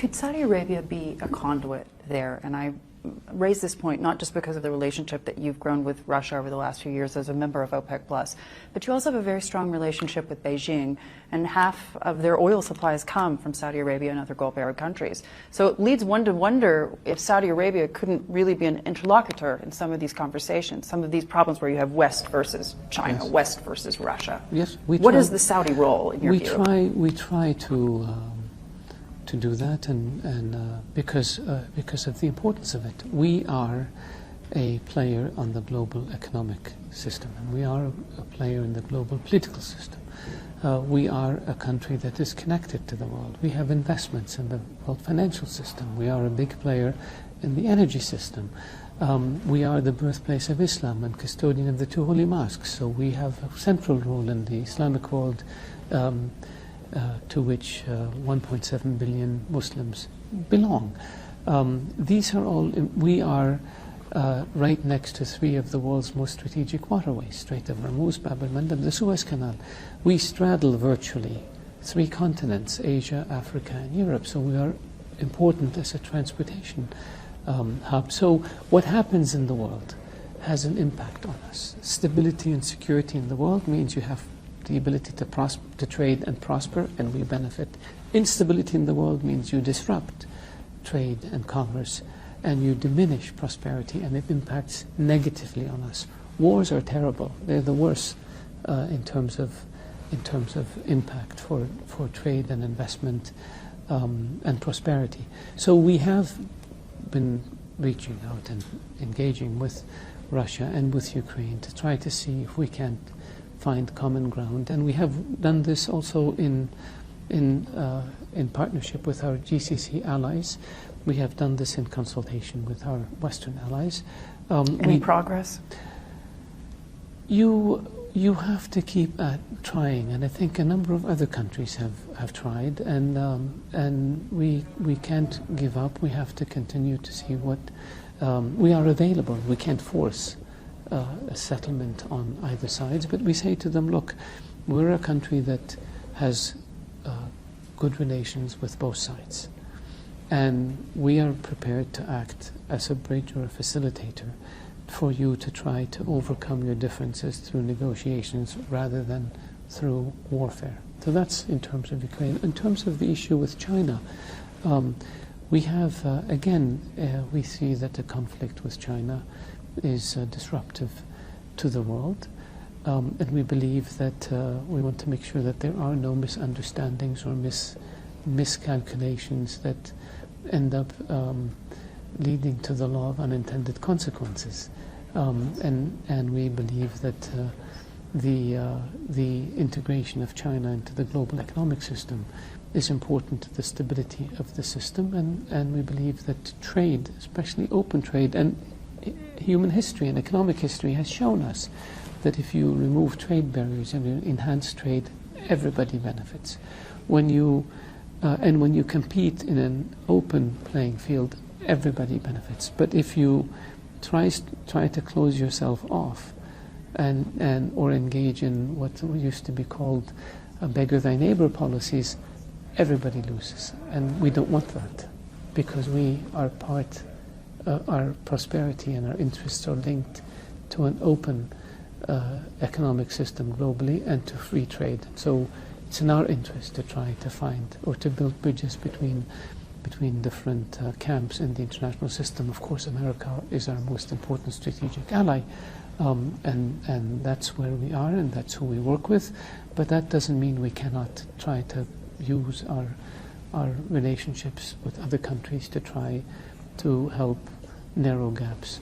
Could Saudi Arabia be a conduit there? And I raise this point not just because of the relationship that you've grown with Russia over the last few years as a member of OPEC+, but you also have a very strong relationship with Beijing, and half of their oil supplies come from Saudi Arabia and other Gulf Arab countries. So it leads one to wonder if Saudi Arabia couldn't really be an interlocutor in some of these conversations, some of these problems where you have West versus China, Yes. West versus Russia. Yes, What is the Saudi role in your view? We try to do that, and because of the importance of it. We are a player on the global economic system, and we are a player in the global political system. We are a country that is connected to the world. We have investments in the world financial system. We are a big player in the energy system. We are the birthplace of Islam and custodian of the two holy mosques, so we have a central role in the Islamic world, to which 1.7 billion Muslims belong. These are all, we are right next to three of the world's most strategic waterways, Strait of Hormuz, Bab el-Mandeb, the Suez Canal. We straddle virtually three continents, Asia, Africa, and Europe, so we are important as a transportation hub. So what happens in the world has an impact on us. Stability and security in the world means you have the ability to trade and prosper, and we benefit. Instability in the world means you disrupt trade and commerce, and you diminish prosperity, and it impacts negatively on us. Wars are terrible. They're the worst in terms of impact for trade and investment and prosperity. So we have been reaching out and engaging with Russia and with Ukraine to try to see if we can find common ground, and we have done this also in partnership with our GCC allies. We have done this in consultation with our Western allies. Any progress? You have to keep trying, and I think a number of other countries have tried, and we can't give up. We have to continue to see what we are available. We can't force a settlement on either sides, but we say to them, look, we're a country that has good relations with both sides, and we are prepared to act as a bridge or a facilitator for you to try to overcome your differences through negotiations rather than through warfare. So that's in terms of Ukraine. In terms of the issue with China, we have, again, we see that the conflict with China is disruptive to the world, and we believe that we want to make sure that there are no misunderstandings or miscalculations that end up leading to the law of unintended consequences. And we believe that the integration of China into the global economic system is important to the stability of the system, and we believe that trade, especially open trade, and human history and economic history has shown us that if you remove trade barriers and you enhance trade, everybody benefits. When you compete in an open playing field, everybody benefits. But if you try to close yourself off or engage in what used to be called beggar-thy-neighbor policies, everybody loses. And we don't want that, because our prosperity and our interests are linked to an open economic system globally and to free trade. So it's in our interest to try to find or to build bridges between different camps in the international system. Of course, America is our most important strategic ally, and that's where we are, and that's who we work with. But that doesn't mean we cannot try to use our relationships with other countries to try to help narrow gaps.